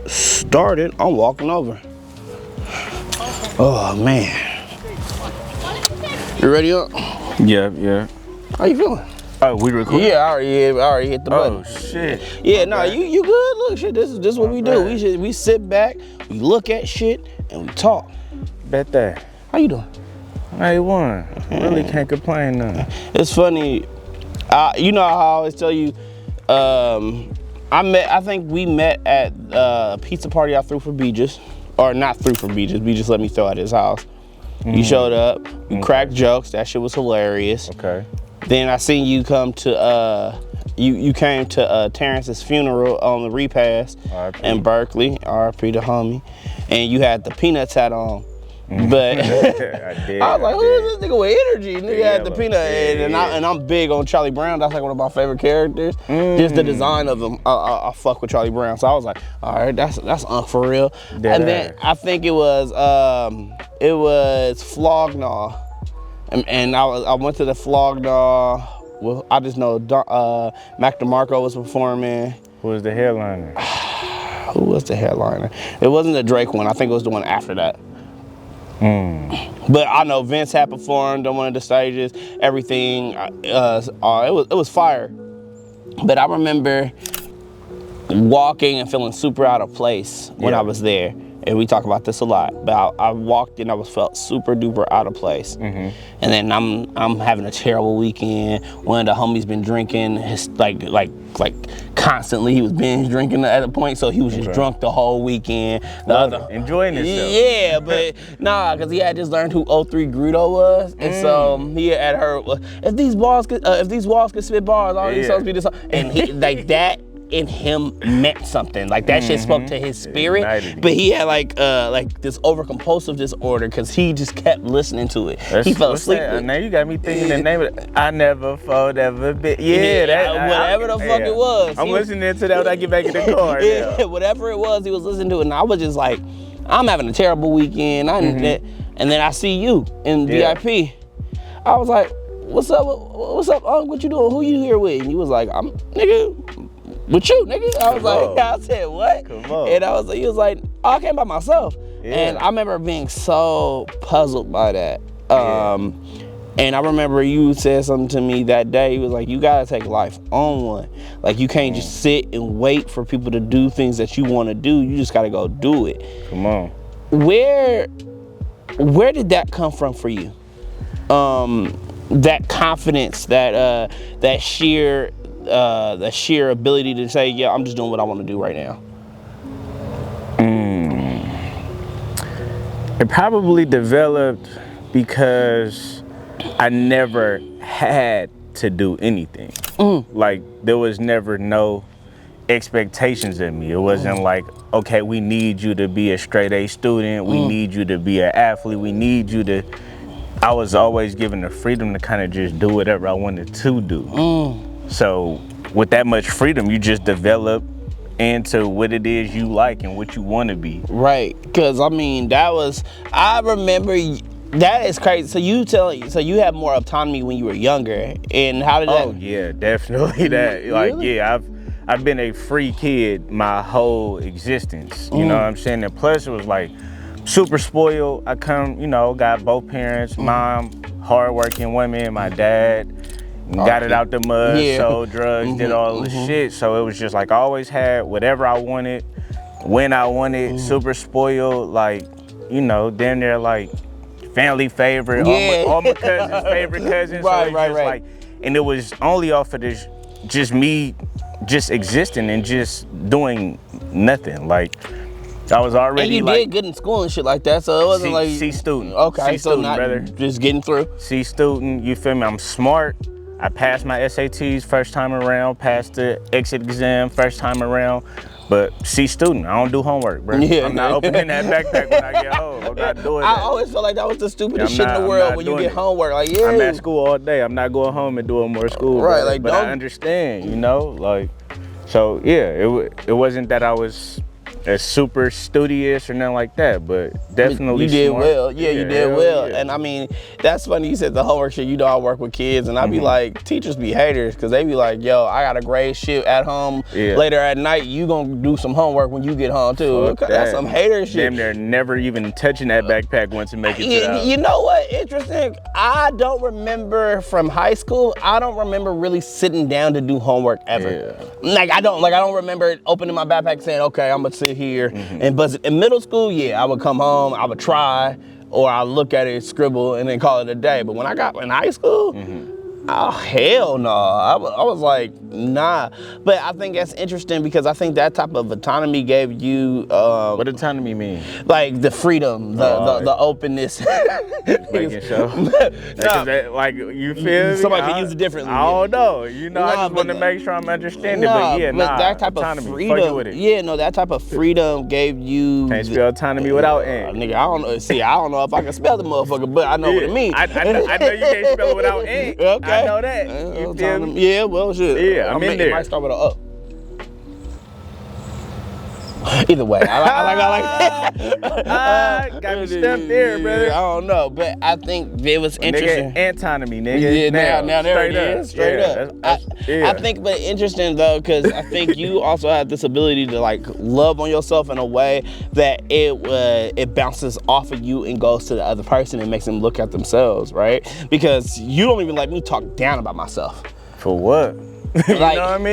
started, I'm walking over. Oh man. You ready up? Yeah. How you feeling? Oh, we recording? Yeah, I already hit the button. Oh shit. Yeah, no, you good. Look, shit, this is what we do. We sit back, we look at shit, and we talk. Bet that. How you doing? I won. Really can't complain none. It's funny. You know how I always tell you, I think we met at a pizza party I threw for Beaches. Or not threw for Beaches. Beaches let me throw at his house. You showed up, you cracked jokes, that shit was hilarious. Okay. Then I seen you come to, you came to Terrence's funeral on the repast in Berkeley, RP the homie. And you had the peanuts hat on. But I was like, who is this nigga with energy? Nigga had the peanut head, and I'm big on Charlie Brown. That's like one of my favorite characters. Just the design of him, I fuck with Charlie Brown. So I was like, all right, that's for real. And then I think it was Flognaw, and I went to the Flognaw. Well, I just know Mac DeMarco was performing. Who was the headliner? Who was the headliner? It wasn't the Drake one. I think it was the one after that. But I know Vince had performed on one of the stages, everything, it was fire. But I remember walking and feeling super out of place when I was there. And we talk about this a lot, but I walked in, felt super duper out of place. And then I'm having a terrible weekend. One of the homies been drinking, like constantly. He was binge drinking at a point, so he was just drunk the whole weekend. Enjoying himself. Yeah, but nah, cause he had just learned who 03 Grudo was, and so he had heard, if these walls could spit bars, all these songs be this, and he like that. In him meant something, like that shit spoke to his spirit. But he had like this overcompulsive disorder because he just kept listening to it. He fell asleep. Now you got me thinking the name of it. I never fold ever bit. Whatever the fuck it was. I'm listening to that when I get back in the car. Whatever it was, he was listening to it, and I was just like, I'm having a terrible weekend. And then I see you in VIP. I was like, what's up? What you doing? Who you here with? And you was like, I'm nigga. With you, nigga. I was like, I said, what? And he was like, oh, I came by myself. And I remember being so puzzled by that. And I remember you said something to me that day. He was like, you gotta take life on one. Like, you can't just sit and wait for people to do things that you wanna do. You just gotta go do it. Come on. Where did that come from for you? That confidence, that sheer ability to say, yeah, I'm just doing what I want to do right now? It probably developed because I never had to do anything. Like, there was never no expectations of me. It wasn't like, okay, we need you to be a straight A student. We need you to be an athlete. We need you to... I was always given the freedom to kind of just do whatever I wanted to do. So with that much freedom, you just develop into what it is you like and what you want to be. Right, because I mean, I remember, that is crazy. So you had more autonomy when you were younger, and how did that? Oh yeah, definitely that. Like, really? I've been a free kid my whole existence. You know what I'm saying? And plus it was like super spoiled. I got both parents, mom, hardworking women, my dad. Got it out the mud, sold drugs, did all this shit. So it was just like I always had whatever I wanted, when I wanted, super spoiled, like, damn near like family favorite, all my cousins' favorite cousins. Right. Like, and it was only off of this, just me just existing and just doing nothing. Like, I was already and you did good in school and shit like that, so it wasn't like... C student. Okay, C student, not brother. Just getting through. C student, you feel me? I'm smart. I passed my SATs first time around, passed the exit exam first time around, but C student, I don't do homework, bro. I'm not opening that backpack when I get home. I'm not doing that. I always felt like that was the stupidest shit in the world when you get homework. Like, I'm at school all day. I'm not going home and doing more school. Right, bro. like, but I understand, like, so yeah, it wasn't that I was as super studious or nothing like that, but definitely you did smart. well. Yeah, you did hell well. yeah. And I mean, that's funny you said the homework shit. You know, I work with kids, and I be like, teachers be haters because they be like, yo, I got to grade shit at home later at night. You gonna do some homework when you get home too. That's some hater shit. Damn, they're never even touching that backpack once it make it to the house. You know what? Interesting. I don't remember from high school. I don't remember really sitting down to do homework ever. Yeah. Like I don't remember opening my backpack saying, okay, I'm gonna sit here and buzz it. In middle school, yeah, I would come home, I would try, or I look at it, scribble, and then call it a day. But when I got in high school, oh hell no! I was like, nah. But I think that's interesting because I think that type of autonomy gave you What autonomy mean? like the freedom, the openness. Making sure. That, like you feel somebody can use it differently. I don't know. You know, I just want to make sure I'm understanding. But that type autonomy, of freedom. with it. Yeah, no, that type of freedom gave you. Can't spell autonomy without ant. Nigga, I don't know. See, I don't know if I can spell the motherfucker, but I know what it means. I know you can't spell it without ant. Okay. I know that. You feel me? Yeah, well, shit. Yeah, I'm in there. It might start with an up. Either way, I like got me stumped there, brother. I don't know, but I think it was interesting. Nigga, antonomy, nigga. Yeah, now there it is. Straight up. I think, but interesting though, because I think you also have this ability to like love on yourself in a way that it bounces off of you and goes to the other person and makes them look at themselves, right? Because you don't even let me talk down about myself. For what? You know what I mean?